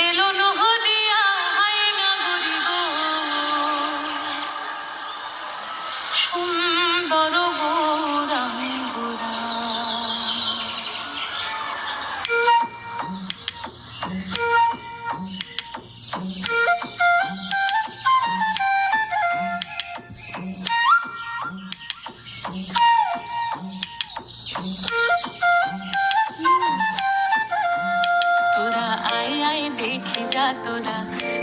এলো নহদিয়া হায়না গরিব সুন্দর গৌরাঙ্গুরা। তোরা আয় আয় দেখে যা তোরা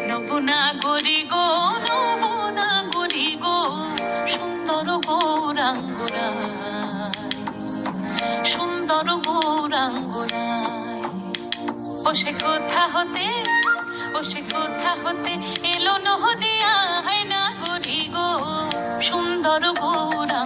নবনা গরি গো, নবনা গরি গো সুন্দর গৌরাঙ্গুরায়, সুন্দর গৌরাঙ্গুরায়। ও সে কোথা হতে, ও সে কোথা হতে এলো নহদিয়া হায়না গরি গো সুন্দর গৌরাঙ্গুরায়।